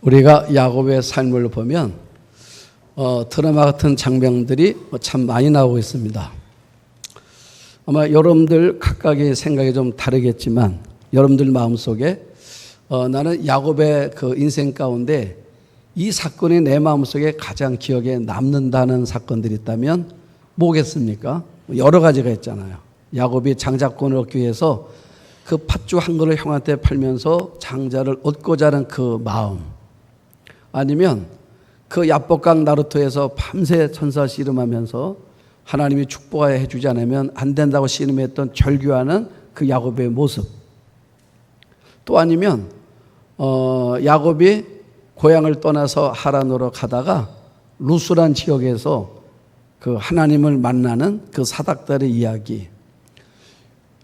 우리가 야곱의 삶을 보면 드라마 같은 장면들이 참 많이 나오고 있습니다. 아마 여러분들 각각의 생각이 좀 다르겠지만 여러분들 마음속에 나는 야곱의 그 인생 가운데 이 사건이 내 마음속에 가장 기억에 남는다는 사건들이 있다면 뭐겠습니까? 여러 가지가 있잖아요. 야곱이 장자권을 얻기 위해서 그 팥죽 한 그릇을 형한테 팔면서 장자를 얻고자 하는 그 마음, 아니면 그 야복강 나루토에서 밤새 천사 씨름하면서 하나님이 축복하여 해주지 않으면 안 된다고 씨름했던 절규하는 그 야곱의 모습, 또 아니면 야곱이 고향을 떠나서 하란으로 가다가 루스란 지역에서 그 하나님을 만나는 그 사닥다리 이야기.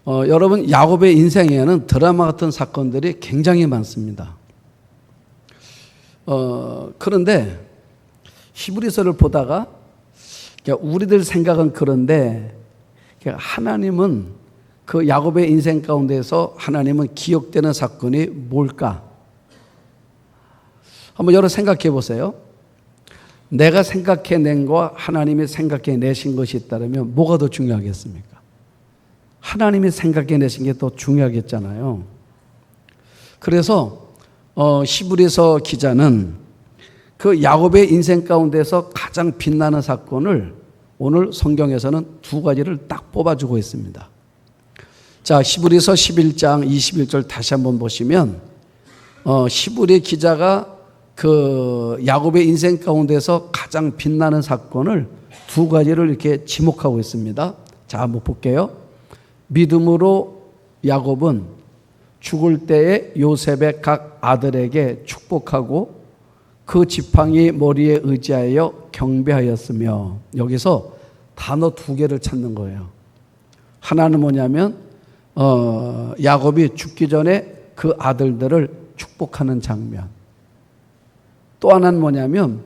여러분, 야곱의 인생에는 드라마 같은 사건들이 굉장히 많습니다. 그런데 히브리서를 보다가 우리들 생각은 그런데 하나님은 그 야곱의 인생 가운데서 하나님은 기억되는 사건이 뭘까? 한번 여러분 생각해 보세요. 내가 생각해낸 것과 하나님이 생각해내신 것이 있다면 뭐가 더 중요하겠습니까? 하나님이 생각해내신 게 더 중요하겠잖아요. 그래서 히브리서 기자는 그 야곱의 인생 가운데서 가장 빛나는 사건을 오늘 성경에서는 두 가지를 딱 뽑아주고 있습니다. 자, 히브리서 11장 21절 다시 한번 보시면 히브리 기자가 그 야곱의 인생 가운데서 가장 빛나는 사건을 두 가지를 이렇게 지목하고 있습니다. 자, 한번 볼게요. 믿음으로 야곱은 죽을 때에 요셉의 각 아들에게 축복하고 그 지팡이 머리에 의지하여 경배하였으며, 여기서 단어 두 개를 찾는 거예요. 하나는 뭐냐면 야곱이 죽기 전에 그 아들들을 축복하는 장면, 또 하나는 뭐냐면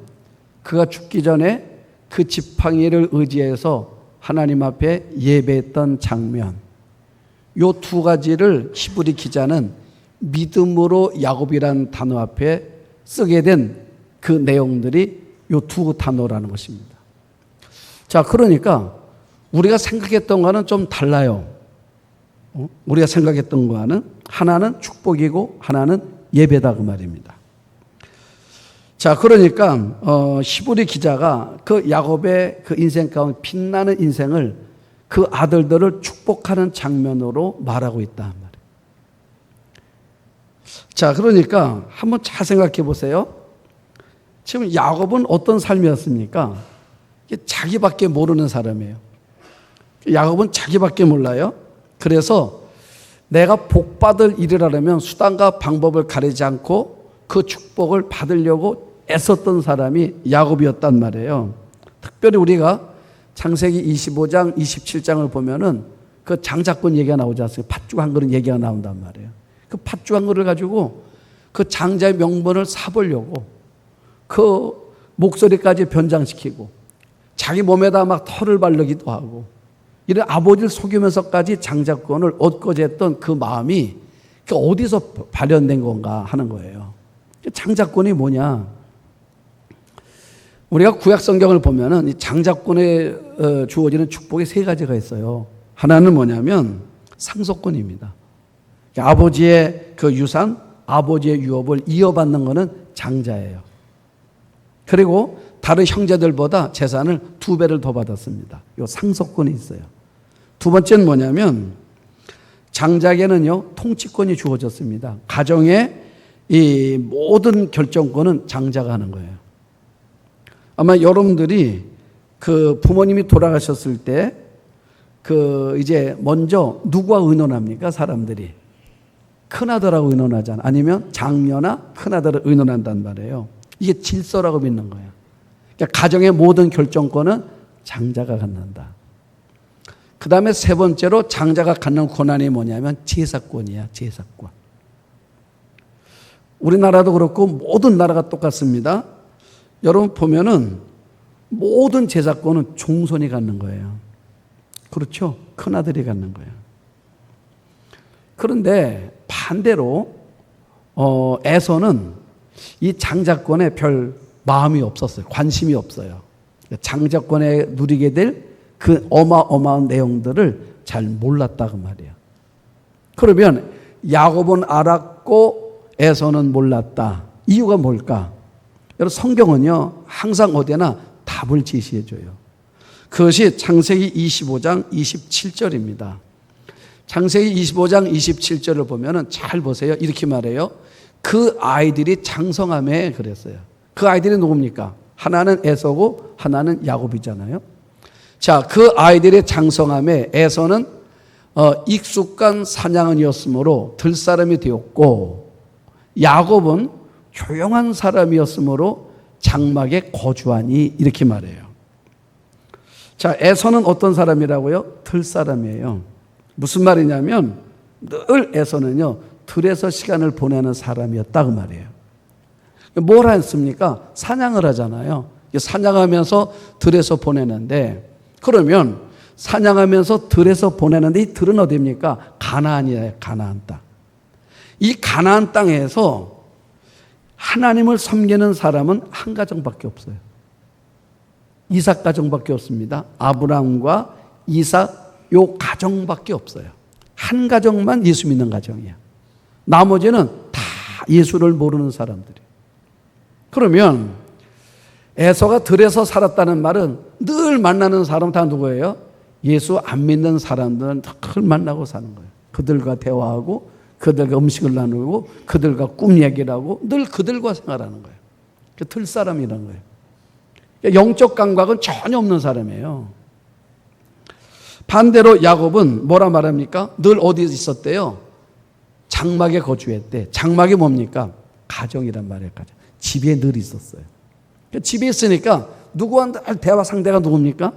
그가 죽기 전에 그 지팡이를 의지해서 하나님 앞에 예배했던 장면. 요 두 가지를 히브리 기자는 믿음으로 야곱이라는 단어 앞에 쓰게 된 그 내용들이 요 두 단어라는 것입니다. 자, 그러니까 우리가 생각했던 거는 좀 달라요. 우리가 생각했던 거는 하나는 축복이고 하나는 예배다 그 말입니다. 자, 그러니까 히브리 기자가 그 야곱의 그 인생 가운데 빛나는 인생을 그 아들들을 축복하는 장면으로 말하고 있단 말이에요. 자, 그러니까 한번 잘 생각해 보세요. 지금 야곱은 어떤 삶이었습니까? 자기밖에 모르는 사람이에요. 야곱은 자기밖에 몰라요. 그래서 내가 복받을 일을 하려면 수단과 방법을 가리지 않고 그 축복을 받으려고 애썼던 사람이 야곱이었단 말이에요. 특별히 우리가 창세기 25장, 27장을 보면은 그 장자권 얘기가 나오지 않습니까? 팥죽 한 그릇 얘기가 나온단 말이에요. 그 팥죽 한 그릇을 가지고 그 장자의 명분을 사보려고 그 목소리까지 변장시키고 자기 몸에다 막 털을 바르기도 하고 이런 아버지를 속이면서까지 장자권을 얻고자 했던 그 마음이 어디서 발현된 건가 하는 거예요. 장자권이 뭐냐? 우리가 구약 성경을 보면은 이 장자권에 주어지는 축복이 세 가지가 있어요. 하나는 뭐냐면 상속권입니다. 아버지의 그 유산, 아버지의 유업을 이어받는 것은 장자예요. 그리고 다른 형제들보다 재산을 2배를 더 받았습니다. 이 상속권이 있어요. 두 번째는 뭐냐면 장자에게는요 통치권이 주어졌습니다. 가정의 이 모든 결정권은 장자가 하는 거예요. 아마 여러분들이 그 부모님이 돌아가셨을 때 그 이제 먼저 누구와 의논합니까? 사람들이 큰아들하고 의논하잖아. 아니면 장녀나 큰아들을 의논한단 말이에요. 이게 질서라고 믿는 거예요. 그러니까 가정의 모든 결정권은 장자가 갖는다. 그 다음에 세 번째로 장자가 갖는 권한이 뭐냐면 제사권이야. 제사권. 우리나라도 그렇고 모든 나라가 똑같습니다. 여러분 보면은 모든 제사권은 종손이 갖는 거예요. 그렇죠? 큰아들이 갖는 거예요. 그런데 반대로 에서는 이 장자권에 별 마음이 없었어요. 관심이 없어요. 장자권에 누리게 될 그 어마어마한 내용들을 잘 몰랐다 그 말이에요. 그러면 야곱은 알았고 에서는 몰랐다. 이유가 뭘까? 여러분 성경은요 항상 어디나 답을 제시해 줘요. 그것이 창세기 25장 27절입니다. 창세기 25장 27절을 보면은 잘 보세요. 이렇게 말해요. 그 아이들이 장성함에 그랬어요. 그 아이들이 누굽니까? 하나는 에서고 하나는 야곱이잖아요. 자, 그 아이들의 장성함에 에서는 익숙한 사냥원이었으므로 들사람이 되었고 야곱은 조용한 사람이었으므로 장막에 거주하니 이렇게 말해요. 자, 에서는 어떤 사람이라고요? 들사람이에요. 무슨 말이냐면 늘 에서는요 들에서 시간을 보내는 사람이었다 그 말이에요. 뭘 했습니까? 사냥을 하잖아요. 사냥하면서 들에서 보내는데 그러면 사냥하면서 들에서 보내는데 이 들은 어디입니까? 가나안이에요. 가나안 땅. 이 가나안 땅에서 하나님을 섬기는 사람은 한 가정밖에 없어요. 이삭 가정밖에 없습니다. 아브라함과 이삭 요 가정밖에 없어요. 한 가정만 예수 믿는 가정이야. 나머지는 다 예수를 모르는 사람들이에요. 그러면 에서가 들에서 살았다는 말은 늘 만나는 사람 다 누구예요? 예수 안 믿는 사람들은 늘 만나고 사는 거예요. 그들과 대화하고 그들과 음식을 나누고 그들과 꿈 얘기를 하고 늘 그들과 생활하는 거예요. 들사람이라는 거예요. 영적 감각은 전혀 없는 사람이에요. 반대로 야곱은 뭐라 말합니까? 늘 어디에 있었대요? 장막에 거주했대. 장막이 뭡니까? 가정이란 말이에요. 가정. 집에 늘 있었어요. 집에 있으니까 누구와 대화 상대가 누굽니까?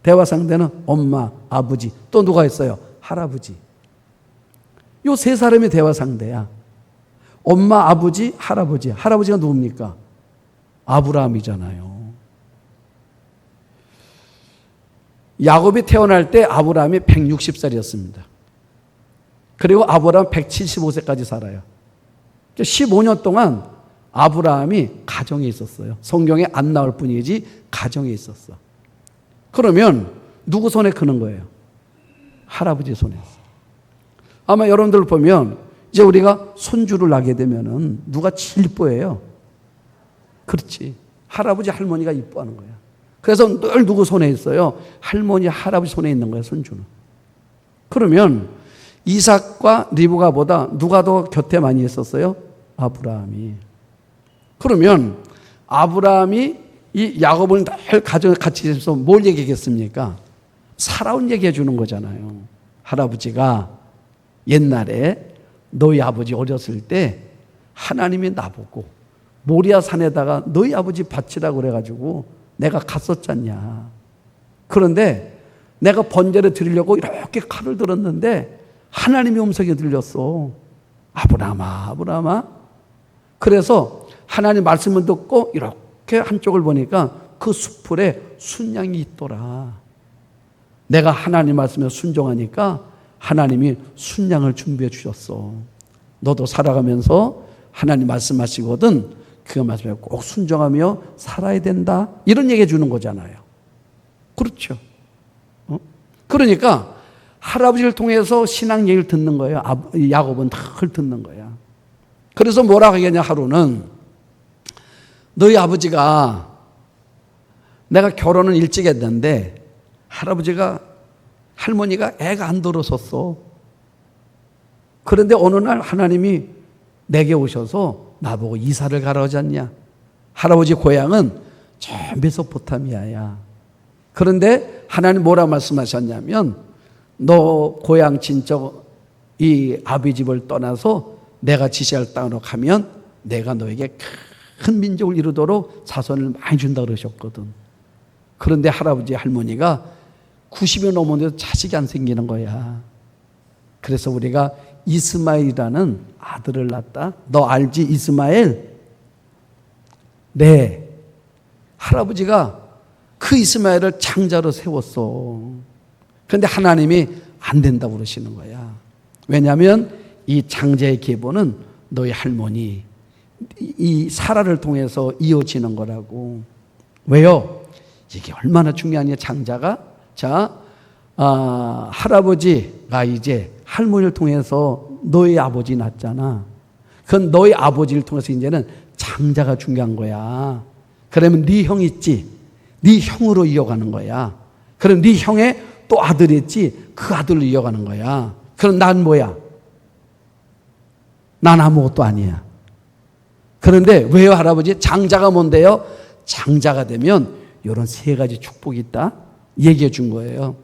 대화 상대는 엄마, 아버지, 또 누가 있어요? 할아버지. 요 세 사람이 대화 상대야. 엄마, 아버지, 할아버지. 할아버지가 누굽니까? 아브라함이잖아요. 야곱이 태어날 때 아브라함이 160살이었습니다. 그리고 아브라함 175세까지 살아요. 15년 동안 아브라함이 가정에 있었어요. 성경에 안 나올 뿐이지 가정에 있었어. 그러면 누구 손에 크는 거예요? 할아버지 손에. 아마 여러분들 보면 이제 우리가 손주를 낳게 되면은 누가 제일 이뻐해요? 그렇지. 할아버지 할머니가 이뻐하는 거야. 그래서 늘 누구 손에 있어요? 할머니 할아버지 손에 있는 거예요. 손주는. 그러면 이삭과 리브가보다 누가 더 곁에 많이 있었어요? 아브라함이. 그러면 아브라함이 이 야곱을 늘 가정에 같이 있어서 뭘 얘기했습니까? 살아온 얘기해 주는 거잖아요. 할아버지가 옛날에 너희 아버지 어렸을 때 하나님이 나보고 모리아 산에다가 너희 아버지 바치라고 그래가지고 내가 갔었잖냐. 그런데 내가 번제를 드리려고 이렇게 칼을 들었는데 하나님의 음성이 들렸어. 아브라함아, 아브라함아. 그래서 하나님 말씀을 듣고 이렇게 한쪽을 보니까 그 숲풀에 순양이 있더라. 내가 하나님 말씀에 순종하니까 하나님이 순양을 준비해 주셨어. 너도 살아가면서 하나님 말씀하시거든 그 말씀에 꼭 순종하며 살아야 된다. 이런 얘기 해 주는 거잖아요. 그렇죠. 그러니까 할아버지를 통해서 신앙 얘기를 듣는 거예요. 야곱은 늘 듣는 거야. 그래서 뭐라고 하겠냐 하루는 너희 아버지가 내가 결혼을 일찍 했는데 할머니가 애가 안 들어섰어. 그런데 어느 날 하나님이 내게 오셔서 나보고 이사를 가라 하지 않냐. 할아버지 고향은 저 메소포타미아야. 그런데 하나님 뭐라 말씀하셨냐면 너 고향 친척 이 아비 집을 떠나서 내가 지시할 땅으로 가면 내가 너에게 큰 민족을 이루도록 자손을 많이 준다 그러셨거든. 그런데 할아버지 할머니가 90이 넘었는데도 자식이 안 생기는 거야. 그래서 우리가 이스마엘이라는 아들을 낳았다. 너 알지 이스마엘? 네. 할아버지가 그 이스마엘을 장자로 세웠어. 그런데 하나님이 안 된다고 그러시는 거야. 왜냐하면 이 장자의 계보는 너희 할머니 이 사라를 통해서 이어지는 거라고. 왜요? 이게 얼마나 중요하냐, 장자가. 자, 할아버지가 이제 할머니를 통해서 너희 아버지 낳았잖아. 그건 너희 아버지를 통해서 이제는 장자가 중요한 거야. 그러면 네 형 있지? 네 형으로 이어가는 거야. 그럼 네 형의 또 아들 있지? 그 아들로 이어가는 거야. 그럼 난 뭐야? 난 아무것도 아니야. 그런데 왜요, 할아버지? 장자가 뭔데요? 장자가 되면 이런 세 가지 축복이 있다 얘기해 준 거예요.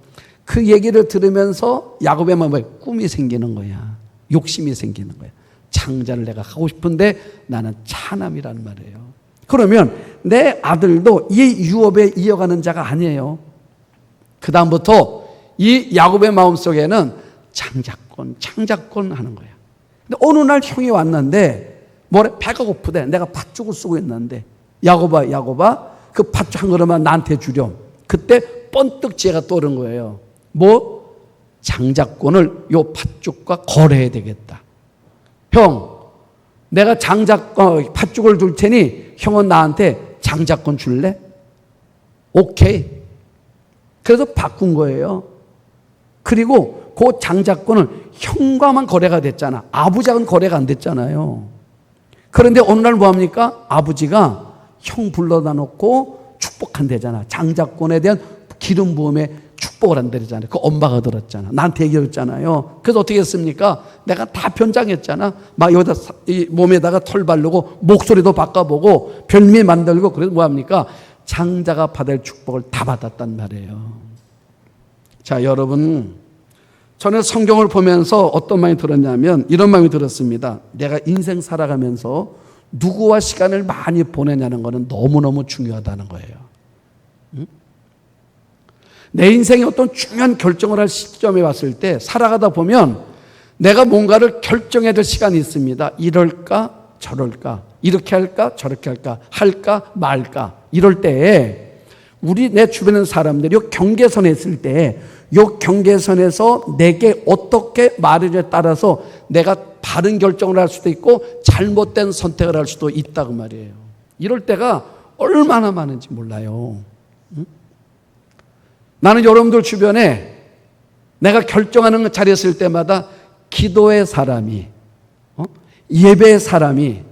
그 얘기를 들으면서 야곱의 마음에 꿈이 생기는 거야. 욕심이 생기는 거야. 장자를 내가 하고 싶은데 나는 차남이라는 말이에요. 그러면 내 아들도 이 유업에 이어가는 자가 아니에요. 그 다음부터 이 야곱의 마음속에는 장자권 하는 거야. 근데 어느 날 형이 왔는데 뭐래? 배가 고프대. 내가 팥죽을 쓰고 있는데 야곱아 그 팥죽 한 그릇만 나한테 주렴. 그때 번뜩 지혜가 떠오른 거예요. 뭐? 장자권을 요 팥죽과 거래해야 되겠다. 형, 내가 팥죽을 줄 테니 형은 나한테 장자권 줄래? 오케이. 그래서 바꾼 거예요. 그리고 그 장자권은 형과만 거래가 됐잖아. 아버지하고는 거래가 안 됐잖아요. 그런데 어느 날 뭐합니까? 아버지가 형 불러다 놓고 축복한대잖아. 장자권에 대한 기름 부음에 축복을 한다잖아요. 그 엄마가 들었잖아. 나한테 얘기했잖아요. 그래서 어떻게 했습니까? 내가 다 변장했잖아. 막 여기다 이 몸에다가 털 바르고 목소리도 바꿔보고 별미 만들고 그래서 뭐합니까? 장자가 받을 축복을 다 받았단 말이에요. 자, 여러분, 저는 성경을 보면서 어떤 마음이 들었냐면 이런 마음이 들었습니다. 내가 인생 살아가면서 누구와 시간을 많이 보내냐는 것은 너무너무 중요하다는 거예요. 내 인생에 어떤 중요한 결정을 할 시점에 왔을 때 살아가다 보면 내가 뭔가를 결정해야 될 시간이 있습니다. 이럴까 저럴까, 이렇게 할까 저렇게 할까 말까. 이럴 때에 내 주변에 있는 사람들이 이 경계선에 있을 때 이 경계선에서 내게 어떻게 말하느냐에 따라서 내가 바른 결정을 할 수도 있고 잘못된 선택을 할 수도 있다고 말이에요. 이럴 때가 얼마나 많은지 몰라요. 나는 여러분들 주변에 내가 결정하는 자리에 있을 때마다 기도의 사람이, 예배의 사람이,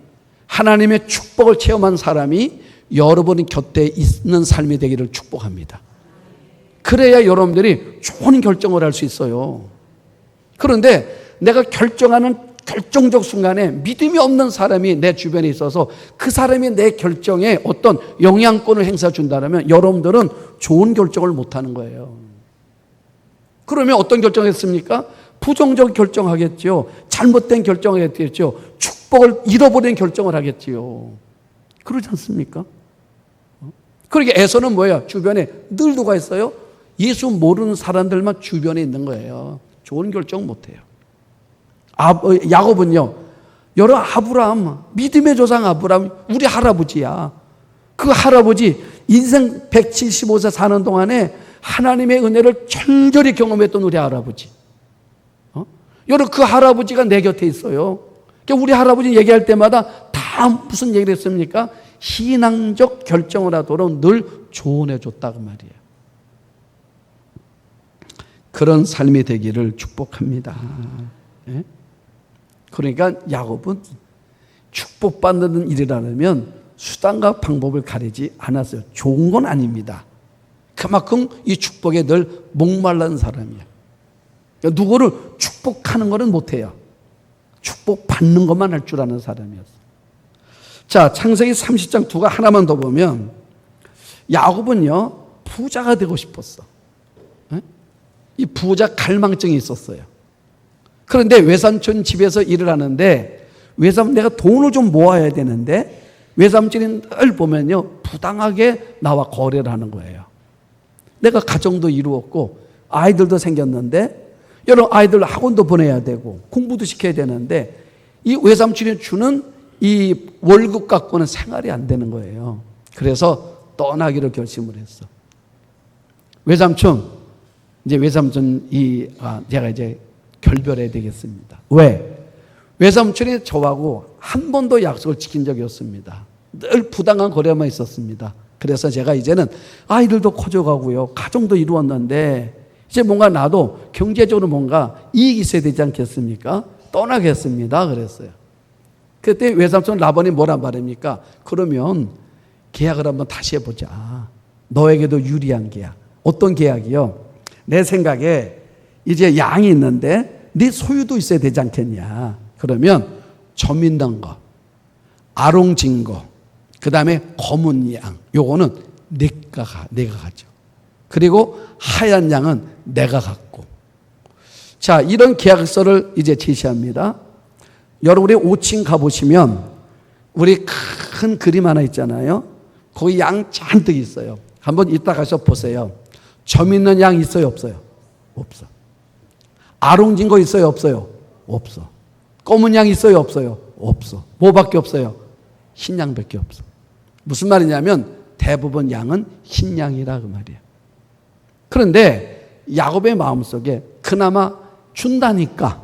하나님의 축복을 체험한 사람이 여러분 곁에 있는 삶이 되기를 축복합니다. 그래야 여러분들이 좋은 결정을 할 수 있어요. 그런데 내가 결정하는 결정적 순간에 믿음이 없는 사람이 내 주변에 있어서 그 사람이 내 결정에 어떤 영향권을 행사해 준다면 여러분들은 좋은 결정을 못하는 거예요. 그러면 어떤 결정을 했습니까? 부정적 결정하겠죠. 잘못된 결정을 했겠죠. 축복을 잃어버린 결정을 하겠지요. 그러지 않습니까? 그러니까 에서는 뭐예요? 주변에 늘 누가 있어요? 예수 모르는 사람들만 주변에 있는 거예요. 좋은 결정 못해요. 야곱은요, 여러 아브라함, 믿음의 조상 아브라함, 우리 할아버지야. 그 할아버지 인생 175세 사는 동안에 하나님의 은혜를 철저히 경험했던 우리 할아버지. 여러분, 그 할아버지가 내 곁에 있어요. 그러니까 우리 할아버지 얘기할 때마다 다 무슨 얘기를 했습니까? 신앙적 결정을 하도록 늘 조언해 줬다고 말이에요. 그런 삶이 되기를 축복합니다. 예? 그러니까 야곱은 축복받는 일이라면 수단과 방법을 가리지 않았어요. 좋은 건 아닙니다. 그만큼 이 축복에 늘 목말른 사람이에요. 그러니까 누구를 축복하는 것은 못해요. 축복받는 것만 할 줄 아는 사람이었어요. 자, 창세기 30장 2가 하나만 더 보면 야곱은요, 부자가 되고 싶었어. 이 부자 갈망증이 있었어요. 그런데 외삼촌 집에서 일을 하는데 내가 돈을 좀 모아야 되는데 외삼촌이 늘 보면요, 부당하게 나와 거래를 하는 거예요. 내가 가정도 이루었고 아이들도 생겼는데 여러분, 아이들 학원도 보내야 되고 공부도 시켜야 되는데 이 외삼촌이 주는 이 월급 갖고는 생활이 안 되는 거예요. 그래서 떠나기로 결심을 했어. 외삼촌, 제가 이제 결별해야 되겠습니다. 왜? 외삼촌이 저하고 한 번도 약속을 지킨 적이 없습니다. 늘 부당한 거래만 있었습니다. 그래서 제가 이제는 아이들도 커져가고요, 가정도 이루었는데 이제 뭔가 나도 경제적으로 뭔가 이익이 있어야 되지 않겠습니까? 떠나겠습니다. 그랬어요. 그때 외삼촌 라반이 뭐란 말입니까? 그러면 계약을 한번 다시 해보자. 너에게도 유리한 계약. 어떤 계약이요? 내 생각에 이제 양이 있는데 네 소유도 있어야 되지 않겠냐. 그러면 점 있는 거, 아롱진 거, 그 다음에 검은 양, 요거는 내가 가져. 그리고 하얀 양은 내가 갖고. 자, 이런 계약서를 이제 제시합니다. 여러분이 5층 가보시면 우리 큰 그림 하나 있잖아요. 거기 양 잔뜩 있어요. 한번 이따 가서 보세요. 점 있는 양 있어요, 없어요? 없어. 아롱진 거 있어요, 없어요? 없어. 검은 양 있어요, 없어요? 없어. 뭐밖에 없어요? 흰 양밖에 없어. 무슨 말이냐면 대부분 양은 흰 양이라 그 말이에요. 그런데 야곱의 마음속에 그나마 준다니까,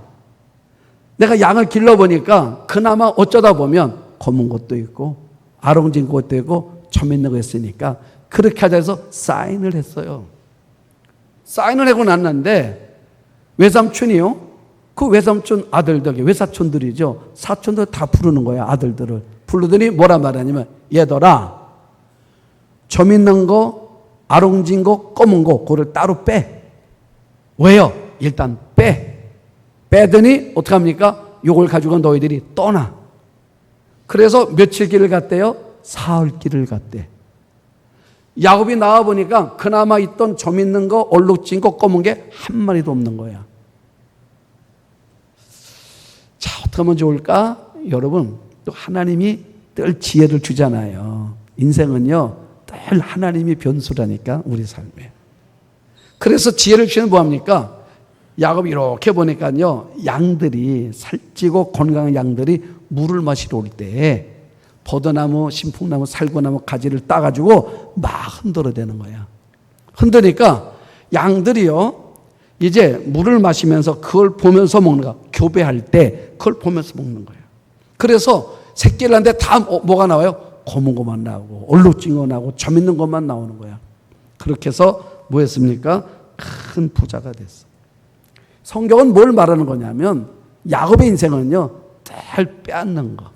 내가 양을 길러보니까 그나마 어쩌다 보면 검은 것도 있고 아롱진 것도 있고 점 있는 거 있으니까 그렇게 하자 해서 사인을 했어요. 사인을 하고 났는데 외삼촌이요, 그 외삼촌 아들들, 외사촌들이죠, 사촌들 다 부르는 거야. 아들들을 부르더니 뭐라 말하냐면, 얘들아, 점 있는 거, 아롱진 거, 검은 거, 그거를 따로 빼. 왜요? 일단 빼더니 어떻게 합니까? 요걸 가지고 너희들이 떠나. 그래서 며칠 길을 갔대요? 사흘 길을 갔대. 야곱이 나와보니까 그나마 있던 점 있는 거, 얼룩진 거, 검은 게 한 마리도 없는 거야. 자, 어떻게 하면 좋을까? 여러분, 또 하나님이 늘 지혜를 주잖아요. 인생은요, 늘 하나님이 변수라니까, 우리 삶에. 그래서 지혜를 주시는 뭐합니까? 야곱이 이렇게 보니까요, 양들이, 살찌고 건강한 양들이 물을 마시러 올 때 버드나무, 신풍나무, 살구나무 가지를 따가지고 막 흔들어대는 거야. 흔드니까 양들이요, 이제 물을 마시면서 그걸 보면서 먹는 거야. 교배할 때 그걸 보면서 먹는 거예요. 그래서 새끼를 하는데 다 뭐가 나와요? 검은 것만 나오고 얼룩진 거 나오고 점 있는 것만 나오는 거야. 그렇게 해서 뭐 했습니까? 큰 부자가 됐어. 성경은 뭘 말하는 거냐면 야곱의 인생은요, 늘 빼앗는 거,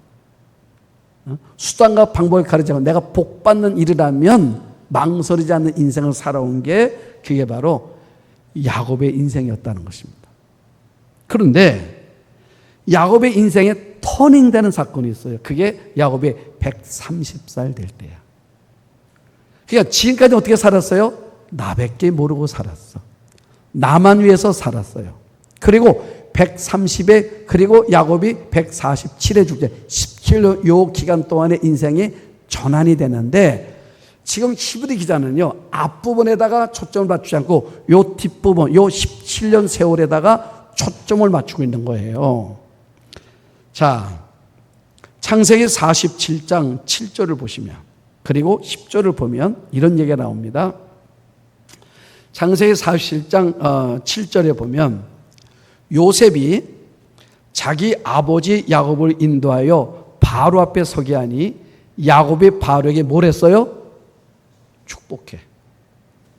수단과 방법을 가르치고 내가 복받는 일이라면 망설이지 않는 인생을 살아온 게 그게 바로 야곱의 인생이었다는 것입니다. 그런데 야곱의 인생에 터닝되는 사건이 있어요. 그게 야곱의 130살 될 때야. 그러니까 지금까지 어떻게 살았어요? 나밖에 모르고 살았어. 나만 위해서 살았어요. 그리고 130에, 그리고 야곱이 147에 죽자. 17년 요 기간 동안의 인생이 전환이 되는데, 지금 히브리 기자는요, 앞부분에다가 초점을 맞추지 않고 요 뒷부분, 요 17년 세월에다가 초점을 맞추고 있는 거예요. 자, 창세기 47장 7절을 보시면, 그리고 10절을 보면 이런 얘기가 나옵니다. 창세기 47장 7절에 보면 요셉이 자기 아버지 야곱을 인도하여 바로 앞에 서게 하니 야곱이 바로에게 뭘 했어요? 축복해.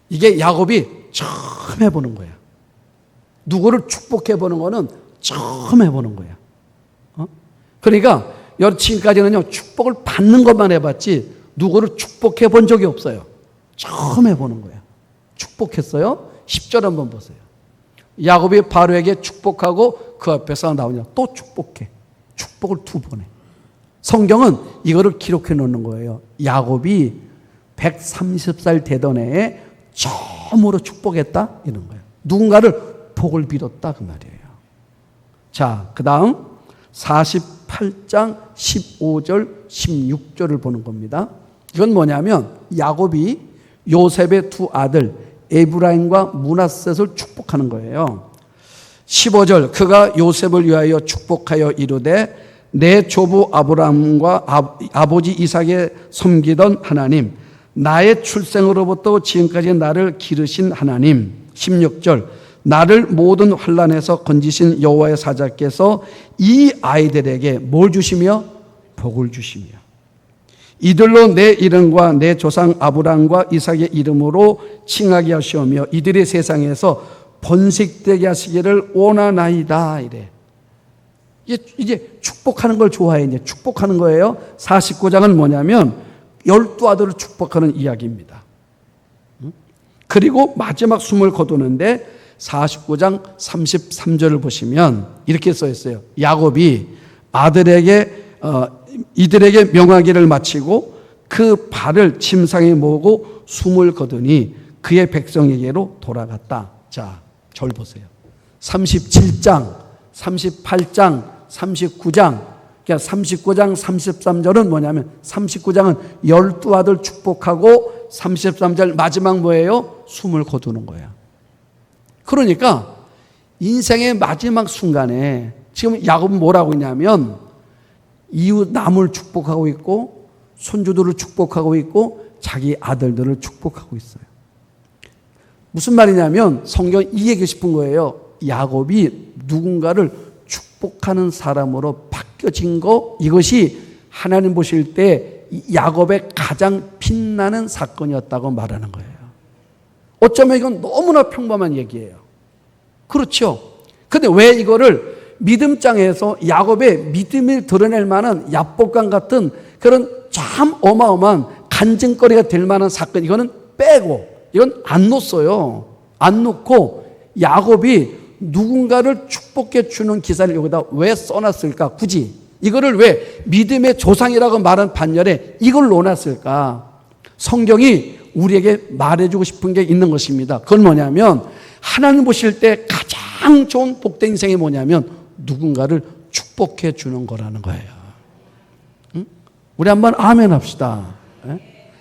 이게 야곱이 처음 해보는 거야. 누구를 축복해보는 거는 처음 해보는 거야. 그러니까 지금까지는요, 축복을 받는 것만 해봤지 누구를 축복해 본 적이 없어요. 처음 해보는 거야. 축복했어요. 10절 한번 보세요. 야곱이 바로에게 축복하고 그 앞에서 나오냐, 또 축복해. 축복을 2번 해. 성경은 이거를 기록해 놓는 거예요. 야곱이 130살 되던 해에 처음으로 축복했다, 이런 거예요. 누군가를 복을 빌었다, 그 말이에요. 자, 그 다음 48장 15절 16절을 보는 겁니다. 이건 뭐냐면 야곱이 요셉의 2 아들 에브라임과 므낫셋을 축복하는 거예요. 15절, 그가 요셉을 위하여 축복하여 이르되 내 조부 아브라함과 아버지 이삭에 섬기던 하나님, 나의 출생으로부터 지금까지 나를 기르신 하나님. 16절, 나를 모든 환난에서 건지신 여호와의 사자께서 이 아이들에게 뭘 주시며? 복을 주시며 이들로 내 이름과 내 조상 아브라함과 이삭의 이름으로 칭하게 하시오며 이들이 세상에서 번식되게 하시기를 원하나이다. 이래. 이제 축복하는 걸 좋아해. 이제 축복하는 거예요. 49장은 뭐냐면 12아들을 축복하는 이야기입니다. 그리고 마지막 숨을 거두는데 49장 33절을 보시면 이렇게 써 있어요. 야곱이 이들에게 명하기를 마치고 그 발을 침상에 모으고 숨을 거두니 그의 백성에게로 돌아갔다. 자, 절 보세요. 37장, 38장, 39장, 그러니까 39장 33절은 뭐냐면 39장은 12아들 축복하고 33절 마지막 뭐예요? 숨을 거두는 거야. 그러니까 인생의 마지막 순간에 지금 야곱은 뭐라고 했냐면 이웃 남을 축복하고 있고 손주들을 축복하고 있고 자기 아들들을 축복하고 있어요. 무슨 말이냐면 성경이 이 얘기 싶은 거예요. 야곱이 누군가를 축복하는 사람으로 바뀌어진 거, 이것이 하나님 보실 때 야곱의 가장 빛나는 사건이었다고 말하는 거예요. 어쩌면 이건 너무나 평범한 얘기예요. 그렇죠. 근데 왜 이거를 믿음장에서 야곱의 믿음을 드러낼 만한 야복강 같은 그런 참 어마어마한 간증거리가 될 만한 사건, 이거는 빼고, 이건 안 놓았어요. 안 놓고 야곱이 누군가를 축복해 주는 기사를 여기다 왜 써놨을까? 굳이 이거를 왜 믿음의 조상이라고 말한 반열에 이걸 넣어놨을까? 성경이 우리에게 말해주고 싶은 게 있는 것입니다. 그건 뭐냐면 하나님 보실 때 가장 좋은 복된 인생이 뭐냐면 누군가를 축복해 주는 거라는 거예요. 응? 우리 한번 아멘 합시다.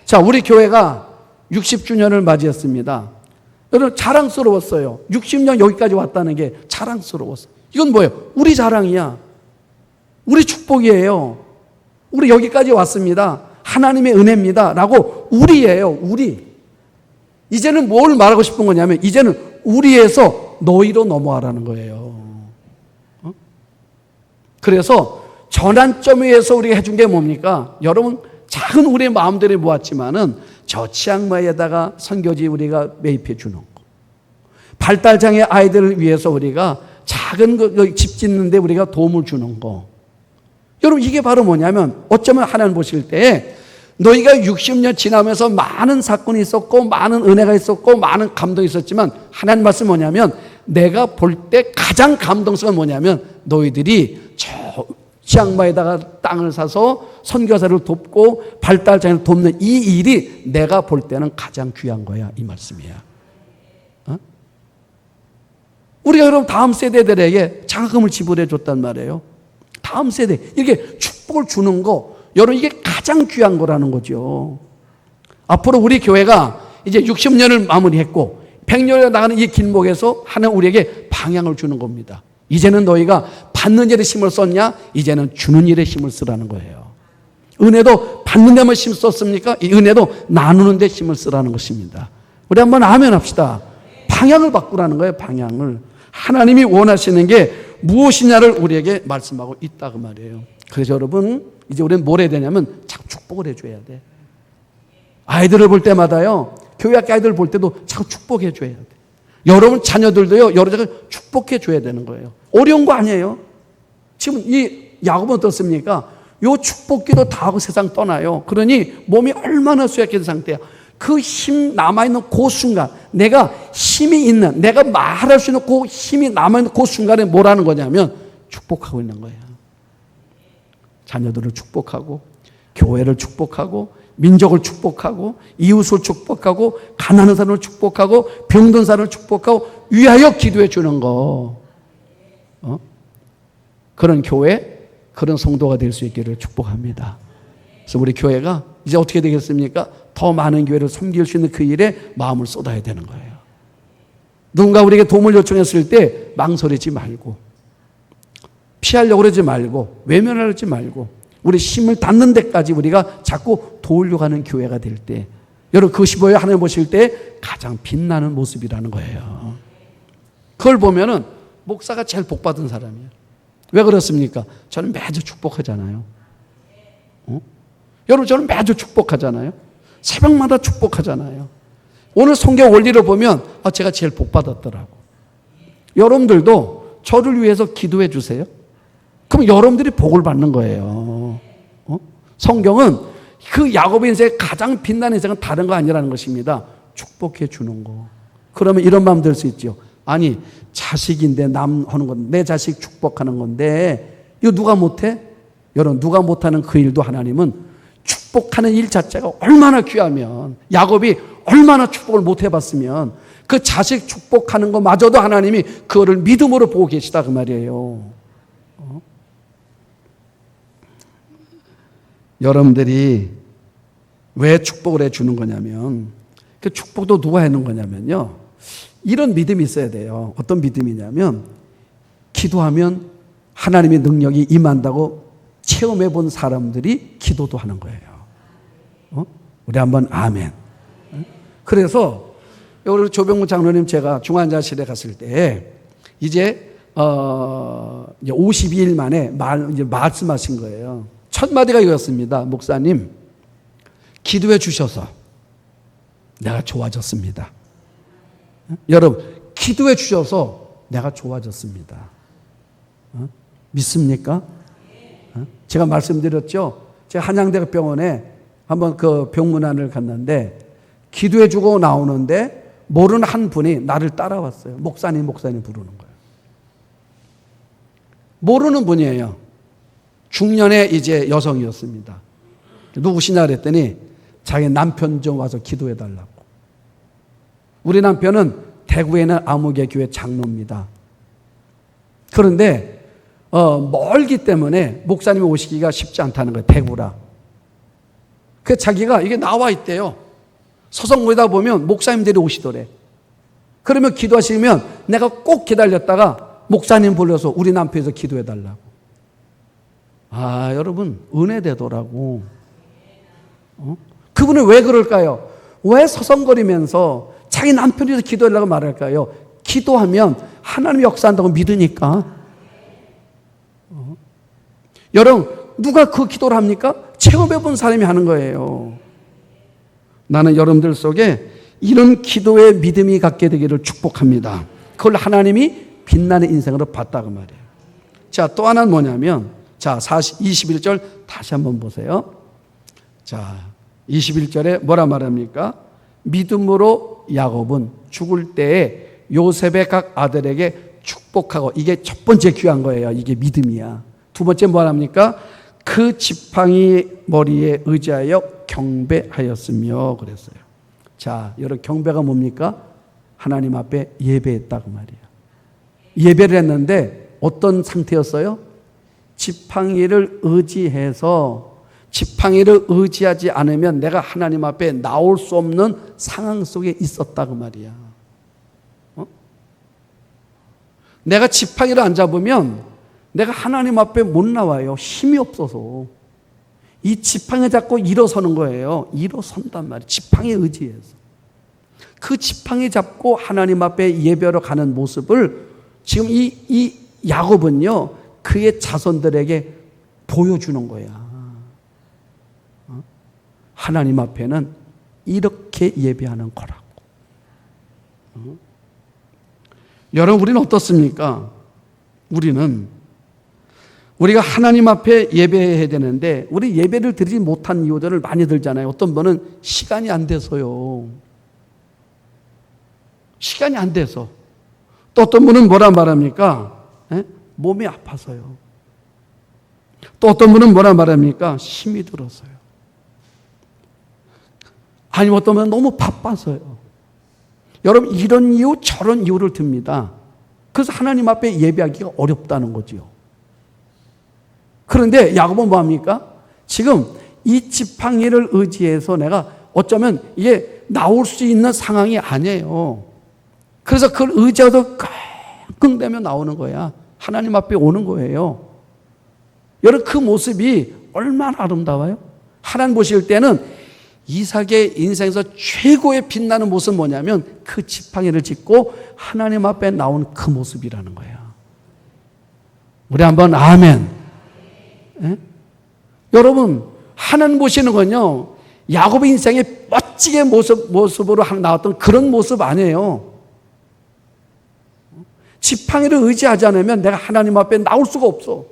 자, 우리 교회가 60주년을 맞이했습니다. 여러분 자랑스러웠어요. 60년 여기까지 왔다는 게 자랑스러웠어요. 이건 뭐예요? 우리 자랑이야. 우리 축복이에요. 우리 여기까지 왔습니다. 하나님의 은혜입니다. 라고 우리예요. 우리. 이제는 뭘 말하고 싶은 거냐면 이제는 우리에서 너희로 넘어가라는 거예요. 그래서 전환점에서 우리가 해준 게 뭡니까? 여러분 작은 우리의 마음들이 모았지만은 저 치앙마이에다가 선교지 우리가 매입해 주는 거. 발달장애 아이들을 위해서 우리가 작은 집 짓는데 우리가 도움을 주는 거. 여러분 이게 바로 뭐냐면 어쩌면 하나님 보실 때 너희가 60년 지나면서 많은 사건이 있었고 많은 은혜가 있었고 많은 감동이 있었지만 하나님 말씀 뭐냐면 내가 볼 때 가장 감동스러운 뭐냐면 너희들이 저 치앙마이에다가 땅을 사서 선교사를 돕고 발달장애를 돕는 이 일이 내가 볼 때는 가장 귀한 거야. 이 말씀이야. 어? 우리가 여러분 다음 세대들에게 장학금을 지불해 줬단 말이에요. 다음 세대 이렇게 축복을 주는 거 여러분 이게 가장 귀한 거라는 거죠. 앞으로 우리 교회가 이제 60년을 마무리했고 100년에 나가는 이 길목에서 하나님 우리에게 방향을 주는 겁니다. 이제는 너희가 받는 일에 힘을 썼냐? 이제는 주는 일에 힘을 쓰라는 거예요. 은혜도 받는 데만 힘을 썼습니까? 이 은혜도 나누는 데 힘을 쓰라는 것입니다. 우리 한번 아멘 합시다. 방향을 바꾸라는 거예요. 방향을. 하나님이 원하시는 게 무엇이냐를 우리에게 말씀하고 있다 그 말이에요. 그래서 여러분 이제 우리는 뭘 해야 되냐면 자꾸 축복을 해줘야 돼. 아이들을 볼 때마다요. 교회 학교 아이들을 볼 때도 자꾸 축복해 줘야 돼. 여러분 자녀들도요. 여러분 축복해 줘야 되는 거예요. 어려운 거 아니에요. 지금 이 야곱은 어떻습니까? 요 축복기도 다 하고 세상 떠나요. 그러니 몸이 얼마나 쇠약해진 상태야. 그 힘 남아있는 그 순간 내가 힘이 있는 내가 말할 수 있는 그 힘이 남아있는 그 순간에 뭐라는 거냐면 축복하고 있는 거예요. 자녀들을 축복하고 교회를 축복하고 민족을 축복하고 이웃을 축복하고 가난한 사람을 축복하고 병든 사람을 축복하고 위하여 기도해 주는 거. 그런 교회 그런 성도가 될 수 있기를 축복합니다. 그래서 우리 교회가 이제 어떻게 되겠습니까? 더 많은 교회를 섬길 수 있는 그 일에 마음을 쏟아야 되는 거예요. 누군가 우리에게 도움을 요청했을 때 망설이지 말고 피하려고 그러지 말고 외면하지 말고 우리 힘을 닿는 데까지 우리가 자꾸 도우려고 하는 교회가 될 때 여러분 그것이 뭐예요? 하나님 보실 때 가장 빛나는 모습이라는 거예요. 그걸 보면은 목사가 제일 복받은 사람이에요. 왜 그렇습니까? 저는 매주 축복하잖아요. 여러분, 저는 매주 축복하잖아요. 새벽마다 축복하잖아요. 오늘 성경 원리를 보면 제가 제일 복받았더라고. 여러분들도 저를 위해서 기도해 주세요. 그럼 여러분들이 복을 받는 거예요. 성경은 그 야곱의 인생의 가장 빛나는 인생은 다른 거 아니라는 것입니다. 축복해 주는 거. 그러면 이런 마음 들 수 있죠. 아니, 자식인데 남 하는 건 내 자식 축복하는 건데 이거 누가 못해? 여러분, 누가 못하는 그 일도 하나님은 축복하는 일 자체가 얼마나 귀하면, 야곱이 얼마나 축복을 못 해봤으면 그 자식 축복하는 것마저도 하나님이 그거를 믿음으로 보고 계시다 그 말이에요. 여러분들이 왜 축복을 해주는 거냐면, 그 축복도 누가 해는 거냐면요, 이런 믿음이 있어야 돼요. 어떤 믿음이냐면, 기도하면 하나님의 능력이 임한다고 체험해 본 사람들이 기도도 하는 거예요. 우리 한번 아멘. 그래서 우리 조병무 장로님, 제가 중환자실에 갔을 때 이제 52일 만에 이제 말씀하신 거예요. 첫 마디가 이거였습니다. 목사님, 기도해 주셔서 내가 좋아졌습니다. 여러분, 기도해 주셔서 내가 좋아졌습니다. 믿습니까? 제가 말씀드렸죠. 제가 한양대 병원에 한번 그 병문안을 갔는데 기도해 주고 나오는데 모르는 한 분이 나를 따라왔어요. 목사님, 목사님 부르는 거예요. 모르는 분이에요. 중년의 이제 여성이었습니다. 누구시냐 그랬더니 자기 남편 좀 와서 기도해 달라고. 우리 남편은 대구에 있는 아무개 교회 장로입니다. 그런데 멀기 때문에 목사님이 오시기가 쉽지 않다는 거예요. 대구라. 그래서 자기가 이게 나와 있대요. 서성거리다 보면 목사님들이 오시더래. 그러면 기도하시면 내가 꼭 기다렸다가 목사님 불러서 우리 남편에서 기도해 달라고. 여러분, 은혜 되더라고. 그분은 왜 그럴까요? 왜 서성거리면서 자기 남편에서 기도하려고 말할까요? 기도하면 하나님 역사한다고 믿으니까. 여러분, 누가 그 기도를 합니까? 체험해 본 사람이 하는 거예요. 나는 여러분들 속에 이런 기도의 믿음이 갖게 되기를 축복합니다. 그걸 하나님이 빛나는 인생으로 봤다고 말이에요. 자, 또 하나는 뭐냐면, 자, 21절 다시 한번 보세요. 자, 21절에 뭐라 말합니까? 믿음으로 야곱은 죽을 때에 요셉의 각 아들에게 축복하고, 이게 첫 번째 귀한 거예요. 이게 믿음이야. 두 번째 뭐 합니까? 그 지팡이 머리에 의지하여 경배하였으며 그랬어요. 자, 여러분, 경배가 뭡니까? 하나님 앞에 예배했다 그 말이에요. 예배를 했는데 어떤 상태였어요? 지팡이를 의지해서, 지팡이를 의지하지 않으면 내가 하나님 앞에 나올 수 없는 상황 속에 있었다 그 말이야. 내가 지팡이를 안 잡으면 내가 하나님 앞에 못 나와요. 힘이 없어서. 이 지팡이 잡고 일어서는 거예요. 일어선단 말이에요. 지팡이에 의지해서. 그 지팡이 잡고 하나님 앞에 예배하러 가는 모습을 지금 이 야곱은요, 그의 자손들에게 보여주는 거야. 하나님 앞에는 이렇게 예배하는 거라고. 여러분, 우리는 어떻습니까? 우리가 하나님 앞에 예배해야 되는데 우리 예배를 드리지 못한 이유들을 많이 들잖아요. 어떤 분은 시간이 안 돼서요. 시간이 안 돼서. 또 어떤 분은 뭐라 말합니까? 몸이 아파서요. 또 어떤 분은 뭐라 말합니까? 힘이 들어서요. 아니면 어떤 분은 너무 바빠서요. 여러분, 이런 이유 저런 이유를 듭니다. 그래서 하나님 앞에 예배하기가 어렵다는 거지요. 그런데 야곱은 뭐합니까? 지금 이 지팡이를 의지해서 내가 어쩌면 이게 나올 수 있는 상황이 아니에요. 그래서 그걸 의지하고 끙끙대며 나오는 거야. 하나님 앞에 오는 거예요. 여러분, 그 모습이 얼마나 아름다워요? 하나님 보실 때는 이삭의 인생에서 최고의 빛나는 모습은 뭐냐면 그 지팡이를 짚고 하나님 앞에 나온 그 모습이라는 거예요. 우리 한번 아멘. 예? 여러분, 하나님 보시는 건요, 야곱의 인생에 멋지게 모습으로 나왔던 그런 모습 아니에요. 지팡이를 의지하지 않으면 내가 하나님 앞에 나올 수가 없어.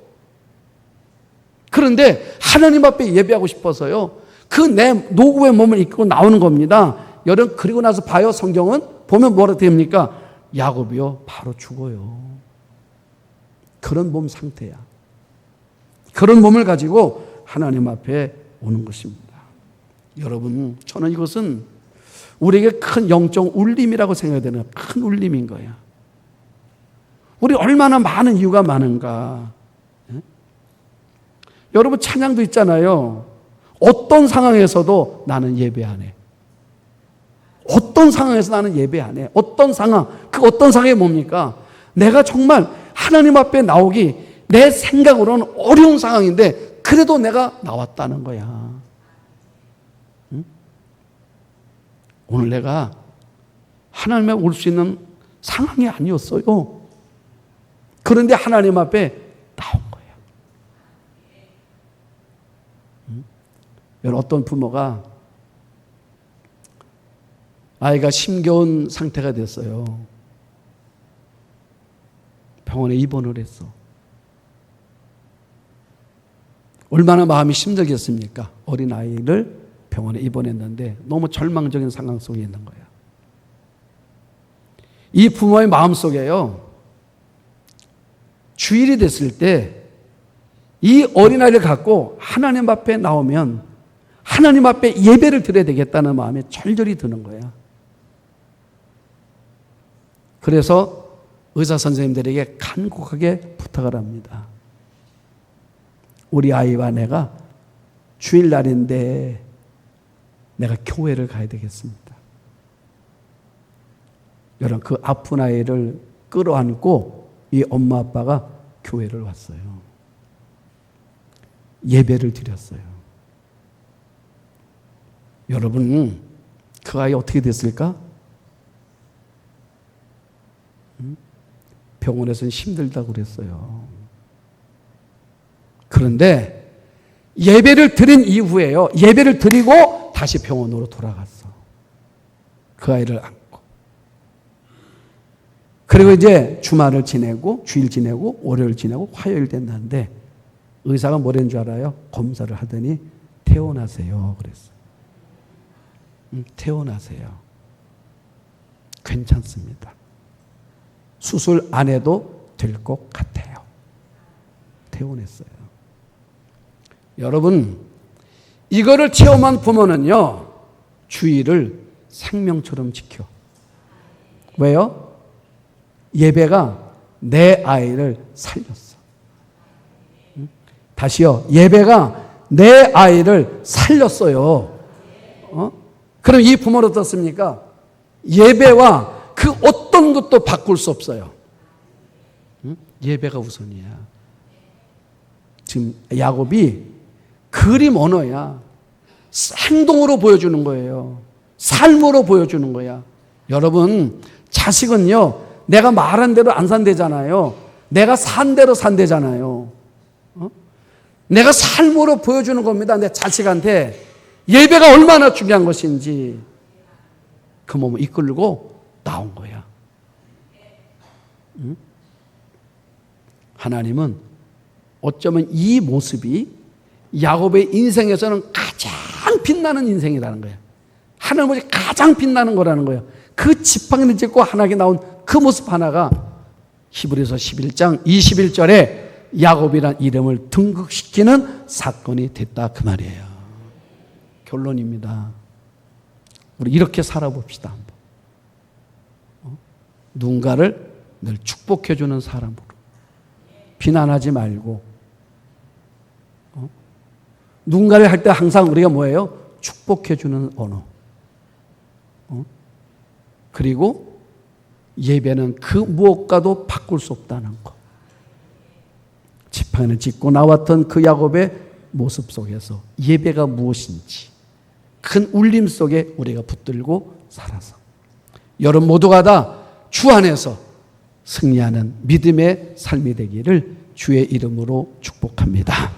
그런데 하나님 앞에 예배하고 싶어서요, 그 내 노구의 몸을 입고 나오는 겁니다. 여러분, 그리고 나서 봐요. 성경은 보면 뭐라 됩니까? 야곱이요, 바로 죽어요. 그런 몸 상태야. 그런 몸을 가지고 하나님 앞에 오는 것입니다. 여러분, 저는 이것은 우리에게 큰 영적 울림이라고 생각해야 되는 큰 울림인 거야. 우리 얼마나 많은 이유가 많은가. 예? 여러분, 찬양도 있잖아요. 어떤 상황에서도 나는 예배 안 해. 어떤 상황에서 나는 예배 안 해. 어떤 상황, 그 어떤 상황이 뭡니까? 내가 정말 하나님 앞에 나오기 내 생각으로는 어려운 상황인데 그래도 내가 나왔다는 거야. 응? 오늘 내가 하나님 앞에 올 수 있는 상황이 아니었어요. 그런데 하나님 앞에 나온 거예요. 응? 여러분, 어떤 부모가 아이가 힘겨운 상태가 됐어요. 병원에 입원을 했어. 얼마나 마음이 힘들겠습니까? 어린아이를 병원에 입원했는데 너무 절망적인 상황 속에 있는 거야. 이 부모의 마음 속에요, 주일이 됐을 때 이 어린아이를 갖고 하나님 앞에 나오면 하나님 앞에 예배를 드려야 되겠다는 마음이 절절히 드는 거야. 그래서 의사 선생님들에게 간곡하게 부탁을 합니다. 우리 아이와 내가 주일날인데 내가 교회를 가야 되겠습니다. 여러분, 그 아픈 아이를 끌어안고 이 엄마 아빠가 교회를 왔어요. 예배를 드렸어요. 여러분, 그 아이 어떻게 됐을까? 병원에서는 힘들다고 그랬어요. 그런데 예배를 드린 이후에요, 예배를 드리고 다시 병원으로 돌아갔어. 그 아이를 안고. 그리고 이제 주말을 지내고 주일 지내고 월요일 지내고 화요일 됐는데 의사가 뭐라는 줄 알아요? 검사를 하더니 퇴원하세요 그랬어요. 퇴원하세요. 괜찮습니다. 수술 안 해도 될 것 같아요. 퇴원했어요. 여러분, 이거를 체험한 부모는요, 주일을 생명처럼 지켜. 왜요? 예배가 내 아이를 살렸어. 다시요. 예배가 내 아이를 살렸어요. 그럼 이 부모는 어떻습니까? 예배와 그 어떤 것도 바꿀 수 없어요. 예배가 우선이야. 지금 야곱이 그림 언어야. 행동으로 보여주는 거예요. 삶으로 보여주는 거야. 여러분, 자식은요, 내가 말한 대로 안 산대잖아요. 내가 산 대로 산대잖아요. 내가 삶으로 보여주는 겁니다. 내 자식한테 예배가 얼마나 중요한 것인지 그 몸을 이끌고 나온 거야. 응? 하나님은 어쩌면 이 모습이 야곱의 인생에서는 가장 빛나는 인생이라는 거예요. 하나님의 가장 빛나는 거라는 거예요. 그 지팡이를 짚고 하나님께 나온 그 모습 하나가 히브리서 11장 21절에 야곱이란 이름을 등극시키는 사건이 됐다 그 말이에요. 결론입니다. 우리 이렇게 살아봅시다. 한번. 누군가를 늘 축복해주는 사람으로, 비난하지 말고, 누군가를 할 때 항상 우리가 뭐예요? 축복해주는 언어. 그리고 예배는 그 무엇과도 바꿀 수 없다는 것. 지팡이를 짚고 나왔던 그 야곱의 모습 속에서 예배가 무엇인지, 큰 울림 속에 우리가 붙들고 살아서 여러분 모두가 다 주 안에서 승리하는 믿음의 삶이 되기를 주의 이름으로 축복합니다.